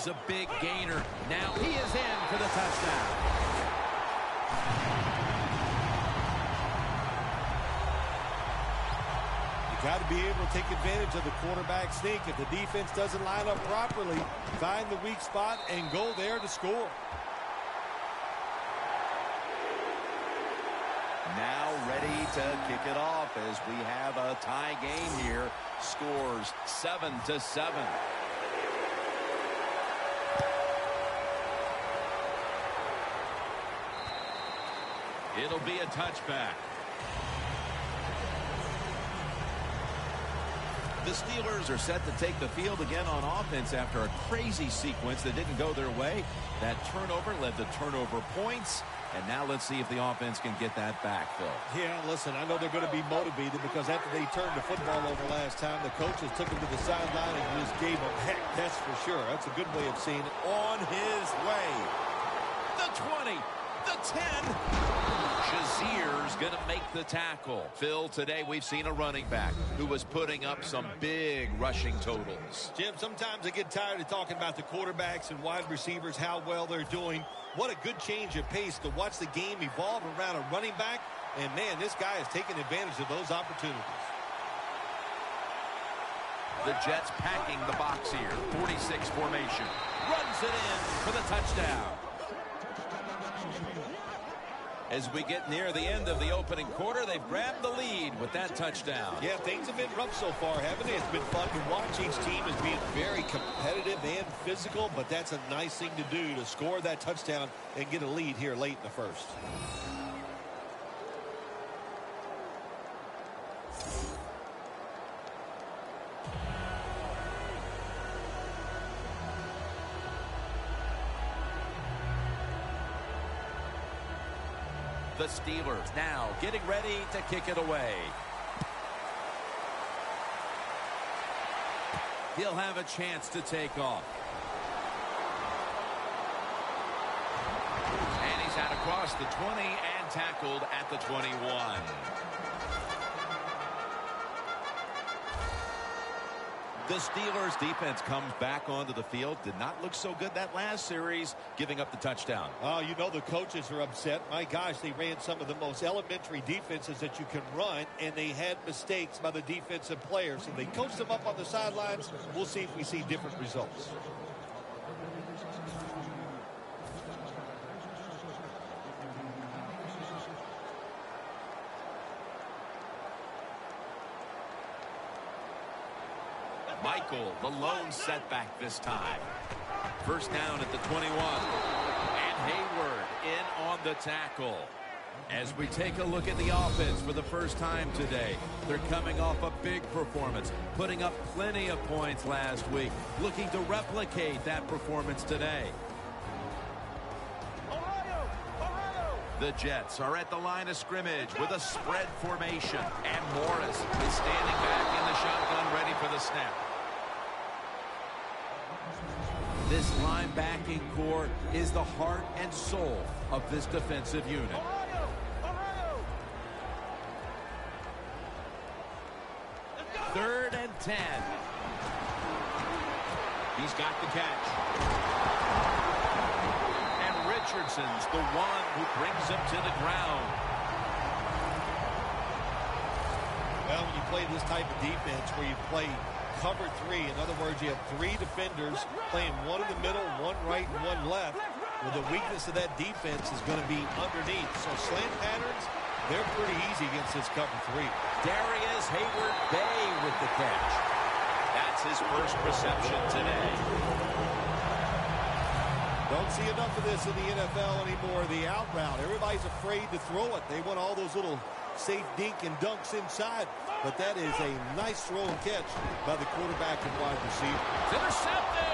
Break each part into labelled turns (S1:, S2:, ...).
S1: was a big gainer. Now he is in for the touchdown.
S2: Got to be able to take advantage of the quarterback sneak. If the defense doesn't line up properly, find the weak spot and go there to score.
S1: Now ready to kick it off as we have a tie game here. Scores 7-7. It'll be a touchback. The Steelers are set to take the field again on offense after a crazy sequence that didn't go their way. That turnover led to turnover points. And now let's see if the offense can get that back, Phil.
S2: Yeah, listen, I know they're going to be motivated because after they turned the football over last time, the coaches took him to the sideline and just gave him heck, that's for sure. That's a good way of seeing it. On his way.
S1: The 20, the 10. Shazier's going to make the tackle. Phil, today we've seen a running back who was putting up some big rushing totals.
S2: Jim, sometimes I get tired of talking about the quarterbacks and wide receivers, how well they're doing. What a good change of pace to watch the game evolve around a running back. And, man, this guy is taking advantage of those opportunities.
S1: The Jets packing the box here. 46 formation. Runs it in for the touchdown. As we get near the end of the opening quarter, they've grabbed the lead with that touchdown.
S2: Yeah, things have been rough so far, haven't they? It's been fun to watch. Each team is being very competitive and physical, but that's a nice thing to do, to score that touchdown and get a lead here late in the first.
S1: The Steelers now getting ready to kick it away. He'll have a chance to take off. And he's out across the 20 and tackled at the 21. The Steelers defense comes back onto the field. Did not look so good that last series, giving up the touchdown.
S2: Oh, you know the coaches are upset. My gosh, they ran some of the most elementary defenses that you can run, and they had mistakes by the defensive players. And they coached them up on the sidelines. We'll see if we see different results.
S1: Michael, the lone setback this time. First down at the 21. And Hayward in on the tackle. As we take a look at the offense for the first time today, they're coming off a big performance, putting up plenty of points last week, looking to replicate that performance today. The Jets are at the line of scrimmage with a spread formation, and Morris is standing back in the shotgun ready for the snap. This linebacking core is the heart and soul of this defensive unit. Third and 10. He's got the catch. And Richardson's the one who brings him to the ground.
S2: Well, when you play this type of defense where you play cover three, in other words, you have three defenders playing one in the middle, one right, and one left. Well, the weakness of that defense is going to be underneath. So slant patterns, they're pretty easy against this cover three.
S1: Darius Hayward-Bay with the catch. That's his first reception today.
S2: Don't see enough of this in the NFL anymore. The out route. Everybody's afraid to throw it. They want all those little safe dink and dunks inside. But that is a nice throw and catch by the quarterback and wide receiver.
S1: It's intercepted.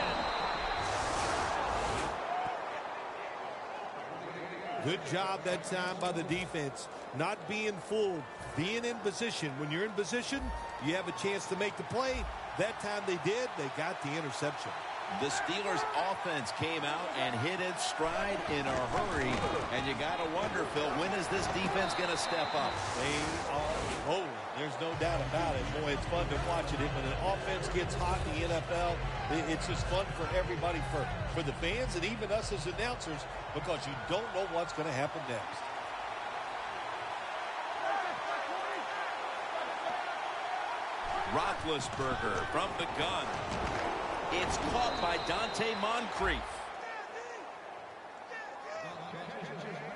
S2: Good job that time by the defense. Not being fooled. Being in position. When you're in position, you have a chance to make the play. That time they did. They got the interception.
S1: The Steelers offense came out and hit its stride in a hurry. And you got to wonder, Phil, when is this defense going to step up?
S2: They are rolling. There's no doubt about it. Boy, it's fun to watch it. When an offense gets hot in the NFL, it's just fun for everybody, for the fans and even us as announcers, because you don't know what's going to happen next.
S1: Roethlisberger from the gun. It's caught by Dante Moncrief.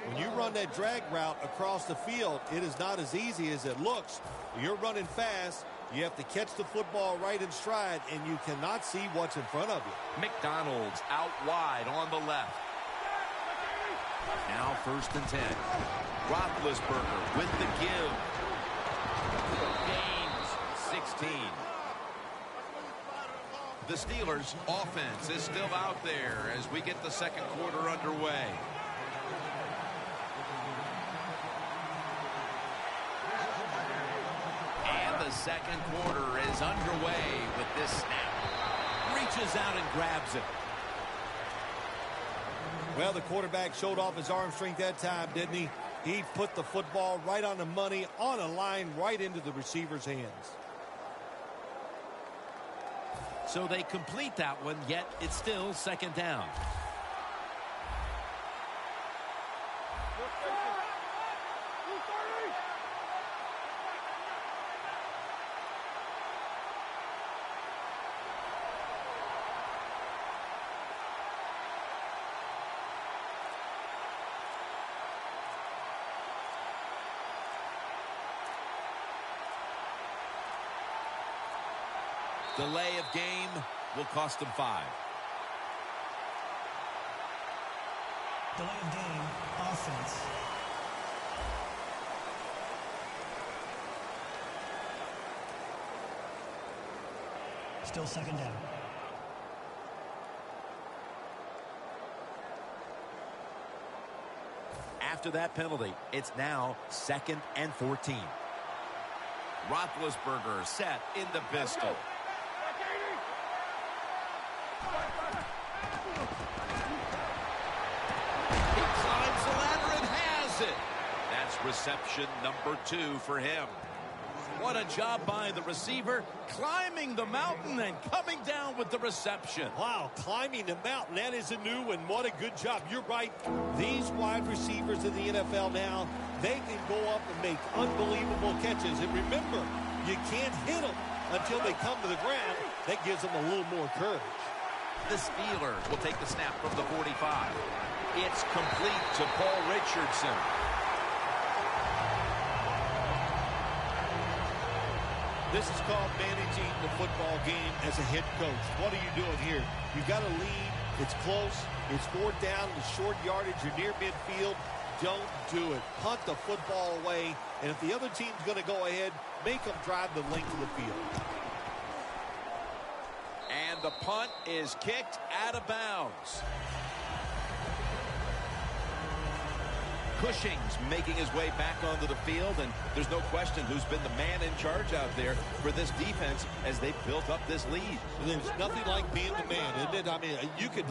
S2: When you run that drag route across the field, it is not as easy as it looks. You're running fast. You have to catch the football right in stride, and you cannot see what's in front of you.
S1: McDonald's out wide on the left. Now 1st and 10. Roethlisberger with the give. Gains 16. The Steelers' offense is still out there as we get the second quarter underway. And the second quarter is underway with this snap. Reaches out and grabs it.
S2: Well, the quarterback showed off his arm strength that time, didn't he? He put the football right on the money, on a line, right into the receiver's hands.
S1: So they complete that one, yet it's still 2nd down. Delay of game will cost them 5.
S3: Delay of game, offense. Still 2nd down.
S1: After that penalty, it's now 2nd and 14. Roethlisberger set in the pistol. Reception number 2 for him. What a job by the receiver, climbing the mountain and coming down with the reception.
S2: Wow, climbing the mountain, that is a new one. What a good job. You're right. These wide receivers in the NFL now, they can go up and make unbelievable catches. And remember, you can't hit them until they come to the ground. That gives them a little more courage.
S1: The Steelers will take the snap from the 45. It's complete to Paul Richardson.
S2: This is called managing the football game as a head coach. What are you doing here? You've got a lead. It's close. It's 4th down. The short yardage. You're near midfield. Don't do it. Punt the football away. And if the other team's going to go ahead, make them drive the length of the field.
S1: And the punt is kicked out of bounds. Cushing's making his way back onto the field, and there's no question who's been the man in charge out there for this defense as they built up this lead.
S2: There's nothing like being the man, isn't it? I mean, you could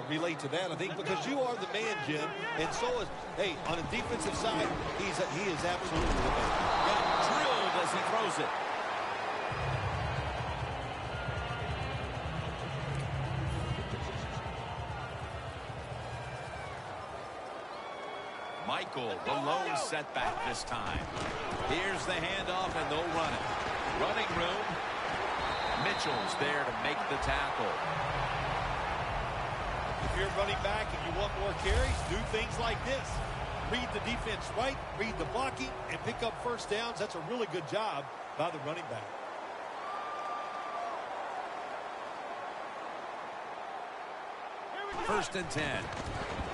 S2: relate to that, I think, because you are the man, Jim, and so is, hey, on the defensive side, he is absolutely the man.
S1: Got drilled as he throws it. Michael, the lone setback this time. Here's the handoff, and they'll run it. Running room. Mitchell's there to make the tackle.
S2: If you're running back and you want more carries, do things like this. Read the defense right, read the blocking, and pick up 1st downs. That's a really good job by the running back.
S1: First and 10.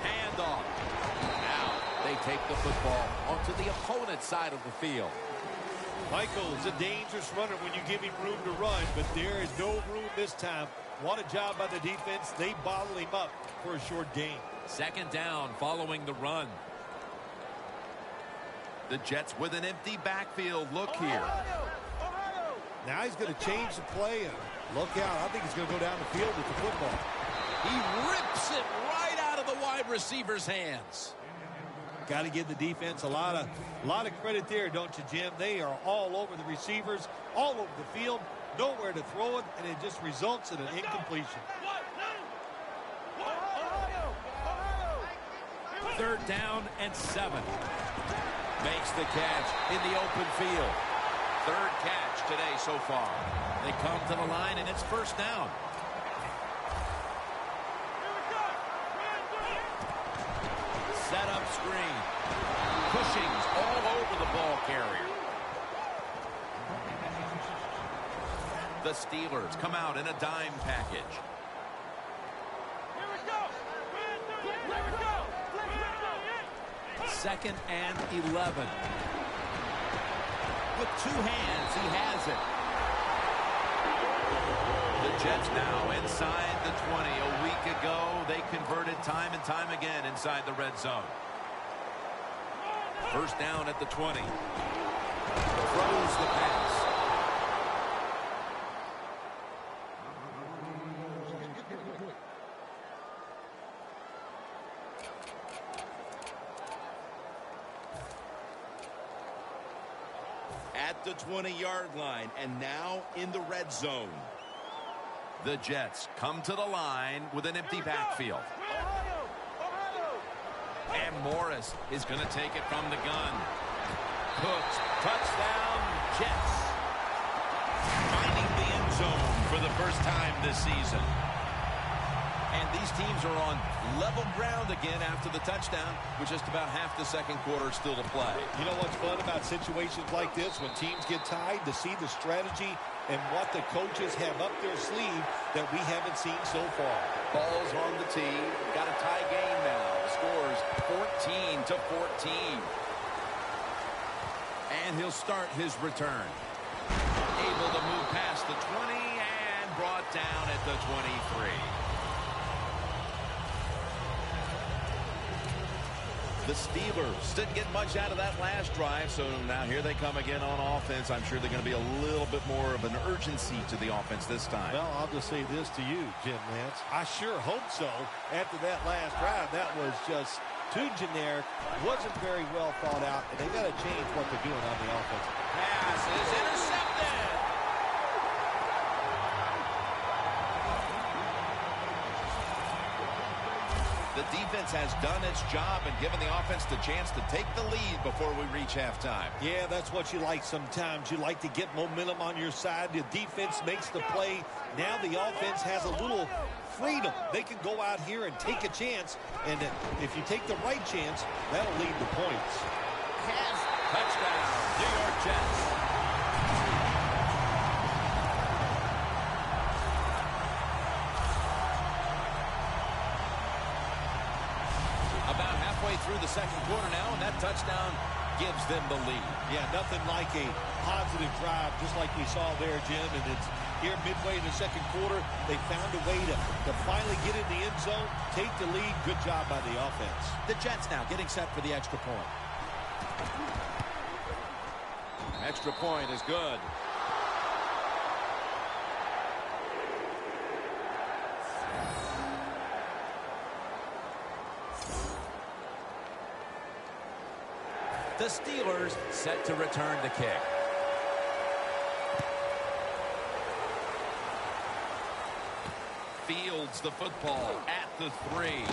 S1: Handoff. They take the football onto the opponent's side of the field.
S2: Michael is a dangerous runner when you give him room to run, but there is no room this time. What a job by the defense. They bottle him up for a short gain.
S1: 2nd down following the run. The Jets with an empty backfield look here.
S2: Now he's going to change the play. And look out. I think he's going to go down the field with the football.
S1: He rips it right out of the wide receiver's hands.
S2: Got to give the defense a lot of credit there, don't you, Jim? They are all over the receivers, all over the field, nowhere to throw it, and it just results in an incompletion.
S1: 3rd down and 7. Makes the catch in the open field. 3rd catch today so far. They come to the line, and it's 1st down. Set up screen. Cushing's all over the ball carrier. The Steelers come out in a dime package. 2nd and 11. With 2 hands, he has it. The Jets now inside the 20. A week ago, they converted time and time again inside the red zone. 1st down at the 20. Throws the pass. At the 20-yard line, and now in the red zone. The Jets come to the line with an empty backfield. And Morris is going to take it from the gun. Cooks, touchdown, Jets. Finding the end zone for the first time this season. And these teams are on level ground again after the touchdown, with just about half the 2nd quarter still to play.
S2: You know what's fun about situations like this, when teams get tied, to see the strategy and what the coaches have up their sleeve that we haven't seen so far.
S1: Ball's on the tee. Got a tie game now. The score's 14-14. And he'll start his return. Able to move past the 20 and brought down at the 23. The Steelers didn't get much out of that last drive, so now here they come again on offense. I'm sure they're going to be a little bit more of an urgency to the offense this time.
S2: Well, I'll just say this to you, Jim Nance. I sure hope so. After that last drive, that was just too generic, wasn't very well thought out, and they got to change what they're doing on the offense.
S1: Pass is intercepted. The defense has done its job and given the offense the chance to take the lead before we reach halftime.
S2: Yeah, that's what you like sometimes. You like to get momentum on your side. The defense makes the play. Now the offense has a little freedom. They can go out here and take a chance, and if you take the right chance, that'll lead to points.
S1: Touchdown, New York Jets. About halfway through the 2nd quarter now, and that touchdown gives them the lead.
S2: Yeah, nothing like a positive drive, just like we saw there, Jim. And it's here midway in the 2nd quarter. They found a way to finally get in the end zone, take the lead. Good job by the offense.
S1: The Jets now getting set for the extra point. Extra point is good. The Steelers set to return the kick. Fields the football at the 3.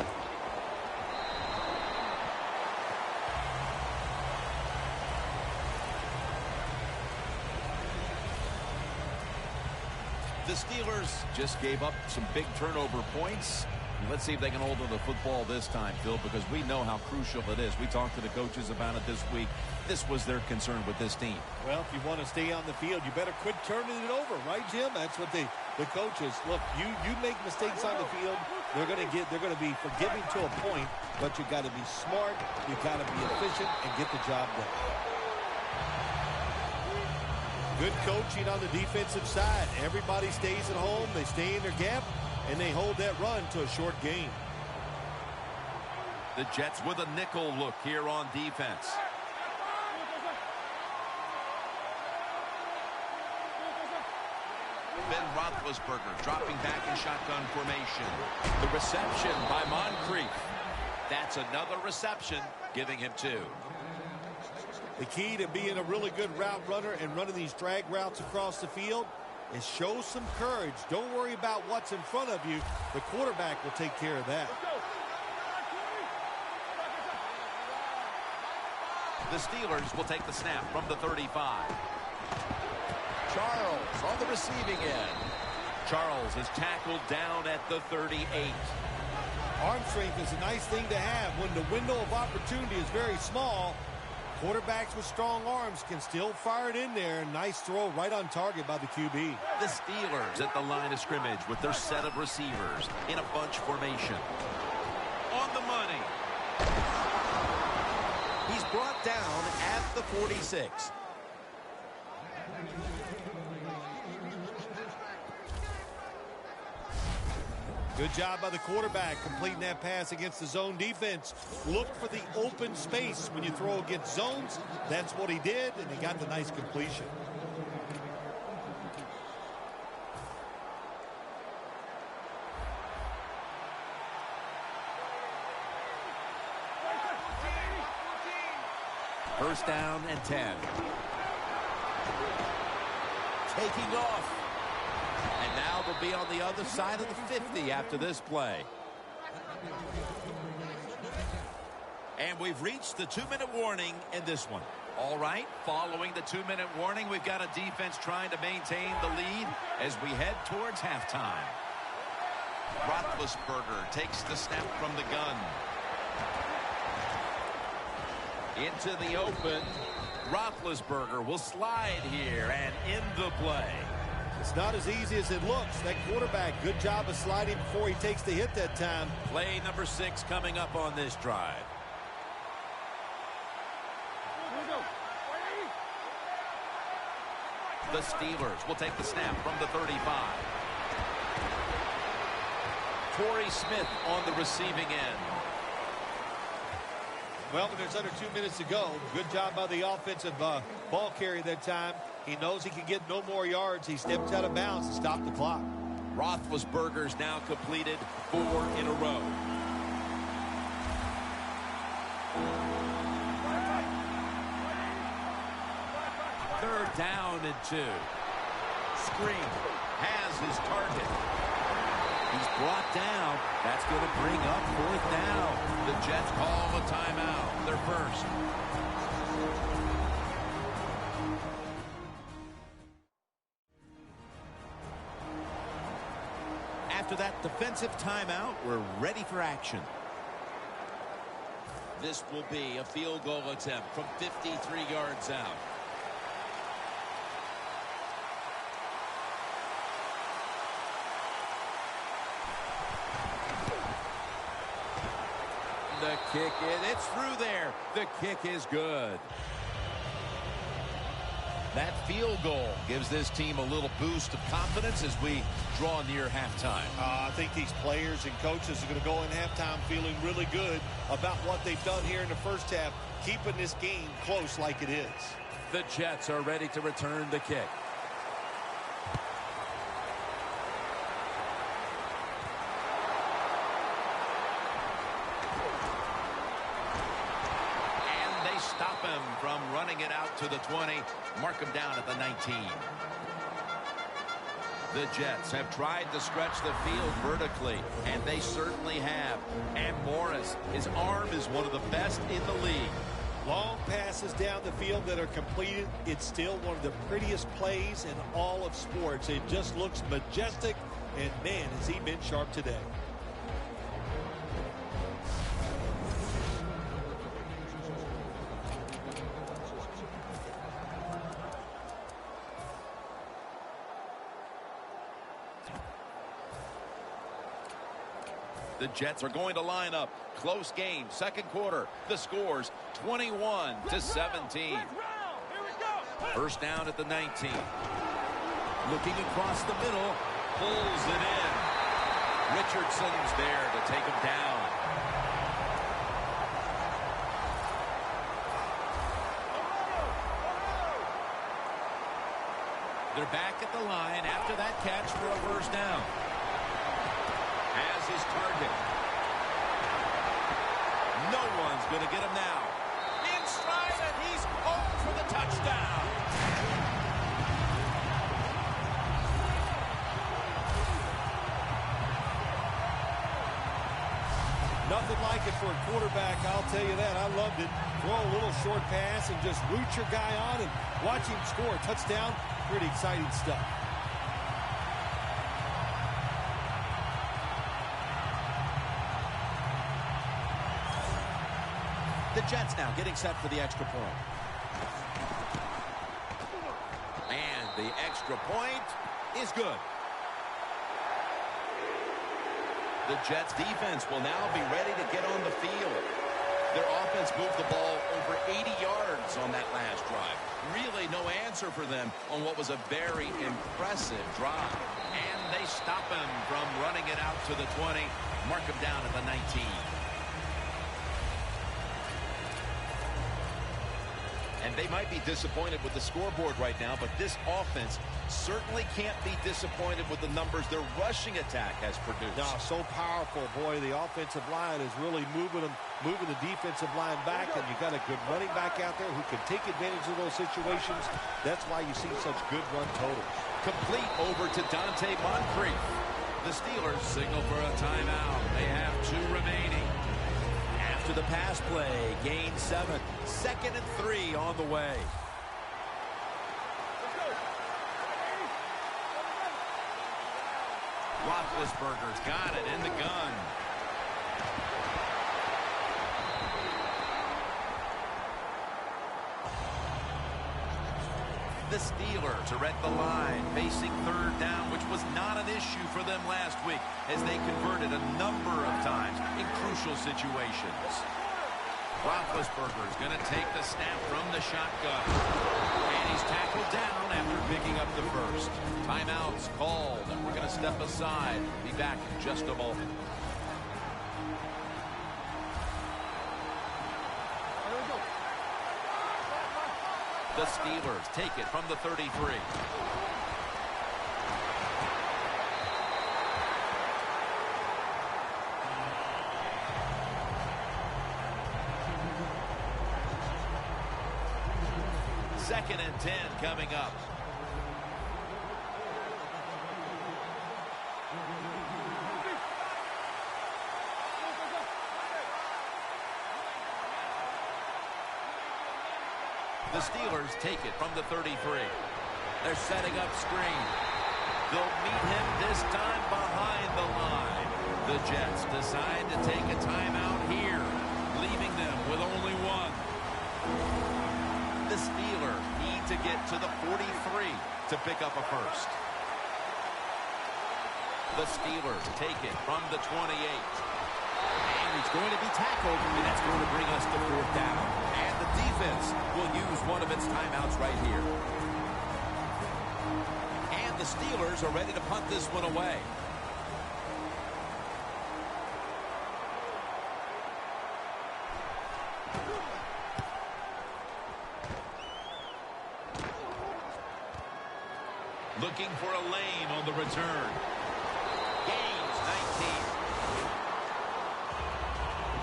S1: The Steelers just gave up some big turnover points. Let's see if they can hold on to the football this time, Phil, because we know how crucial it is. We talked to the coaches about it this week. This was their concern with this team.
S2: Well, if you want to stay on the field, you better quit turning it over, right, Jim? That's what the coaches look. You make mistakes on the field, they're going to be forgiving to a point, but you got to be smart, you got to be efficient, and get the job done. Good coaching on the defensive side. Everybody stays at home, they stay in their gap, and they hold that run to a short gain.
S1: The Jets with a nickel look here on defense. Ben Roethlisberger dropping back in shotgun formation. The reception by Moncrief. That's another reception, giving him 2.
S2: The key to being a really good route runner and running these drag routes across the field is show some courage. Don't worry about what's in front of you. The quarterback will take care of that.
S1: The Steelers will take the snap from the 35. Charles on the receiving end. Charles is tackled down at the 38.
S2: Arm strength is a nice thing to have. When the window of opportunity is very small, quarterbacks with strong arms can still fire it in there. Nice throw right on target by the QB.
S1: The Steelers at the line of scrimmage with their set of receivers in a bunch formation. On the money. He's brought down at the 46.
S2: Good job by the quarterback completing that pass against the zone defense. Look for the open space when you throw against zones. That's what he did, and he got the nice completion.
S1: First down and 10. Taking off. And now they'll be on the other side of the 50 after this play. And we've reached the 2-minute warning in this one. All right, following the 2-minute warning, we've got a defense trying to maintain the lead as we head towards halftime. Roethlisberger takes the snap from the gun. Into the open. Roethlisberger will slide here and in the play.
S2: It's not as easy as it looks. That quarterback, good job of sliding before he takes the hit that time.
S1: Play number 6 coming up on this drive. The Steelers will take the snap from the 35. Torrey Smith on the receiving end.
S2: Well, when there's under 2 minutes to go, good job by the offensive ball carrier that time. He knows he can get no more yards. He steps out of bounds to stop the clock.
S1: Roethlisberger's now completed 4 in a row. Third down and 2. Screen has his target. He's brought down. That's going to bring up 4th down. The Jets call a timeout. Their first. After that defensive timeout, we're ready for action. This will be a field goal attempt from 53 yards out. The kick in, it's through there. The kick is good. That field goal gives this team a little boost of confidence as we draw near halftime.
S2: I think these players and coaches are going to go in halftime feeling really good about what they've done here in the first half, keeping this game close like it is.
S1: The Jets are ready to return the kick. Stop him from running it out to the 20. Mark him down at the 19. The Jets have tried to stretch the field vertically, and they certainly have. And Morris, his arm is one of the best in the league.
S2: Long passes down the field that are completed. It's still one of the prettiest plays in all of sports. It just looks majestic, and man, has he been sharp today.
S1: The Jets are going to line up. Close game, second quarter. The score's 21-17. First down at the 19. Looking across the middle, pulls it in. Richardson's there to take him down. They're back at the line after that catch for a first down. Has his target. No one's going to get him now. In stride, and he's home for the touchdown.
S2: Nothing like it for a quarterback, I'll tell you that. I loved it. Throw a little short pass and just root your guy on and watch him score a touchdown. Pretty exciting stuff.
S1: The Jets now getting set for the extra point. And the extra point is good. The Jets defense will now be ready to get on the field. Their offense moved the ball over 80 yards on that last drive. Really no answer for them on what was a very impressive drive. And they stop him from running it out to the 20. Mark him down at the 19. And they might be disappointed with the scoreboard right now, but this offense certainly can't be disappointed with the numbers their rushing attack has produced.
S2: No, so powerful. Boy, the offensive line is really moving the defensive line back, and you got a good running back out there who can take advantage of those situations. That's why you see such good run totals.
S1: Complete over to Dante Moncrief. The Steelers signal for a timeout. They have 2 remaining. After the pass play, gain 7. 2nd and 3 on the way. Roethlisberger's got it in the gun. The Steelers are at the line, facing 3rd down, which was not an issue for them last week, as they converted a number of times in crucial situations. Roethlisberger's going to take the snap from the shotgun. And he's tackled down after picking up the first. Timeout's called, and we're going to step aside. Be back in just a moment. The Steelers take it from the 33. Second and 10 coming up. The Steelers take it from the 33. They're setting up screen. They'll meet him this time behind the line. The Jets decide to take a timeout here, leaving them with only 1. The Steelers need to get to the 43 to pick up a first. The Steelers take it from the 28. And he's going to be tackled, and that's going to bring us to 4th down. And the defense will use one of its timeouts right here. And the Steelers are ready to punt this one away. Looking for a lane on the return. Gains 19.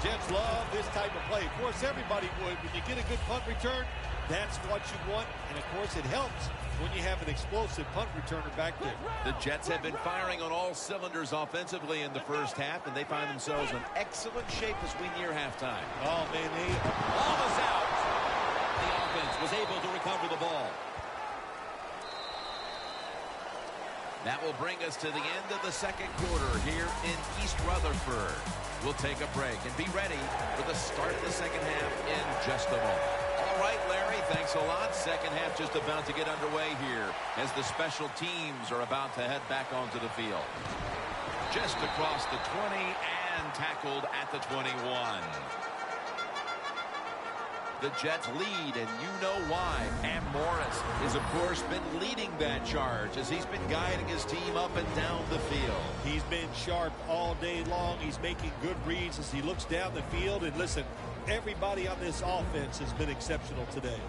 S2: Jets love this type of play. Of course, everybody would. When you get a good punt return, that's what you want. And, of course, it helps when you have an explosive punt returner back there.
S1: The Jets have been firing on all cylinders offensively in the first half, and they find themselves in excellent shape as we near halftime.
S2: Oh, man,
S1: Ball is out. The offense was able to recover the ball. That will bring us to the end of the second quarter here in East Rutherford. We'll take a break and be ready for the start of the second half in just a moment. All right, Larry, thanks a lot. Second half just about to get underway here as the special teams are about to head back onto the field. Just across the 20 and tackled at the 21. The Jets lead, and you know why. And Morris has, of course, been leading that charge as he's been guiding his team up and down the field.
S2: He's been sharp all day long. He's making good reads as he looks down the field. And listen, everybody on this offense has been exceptional today.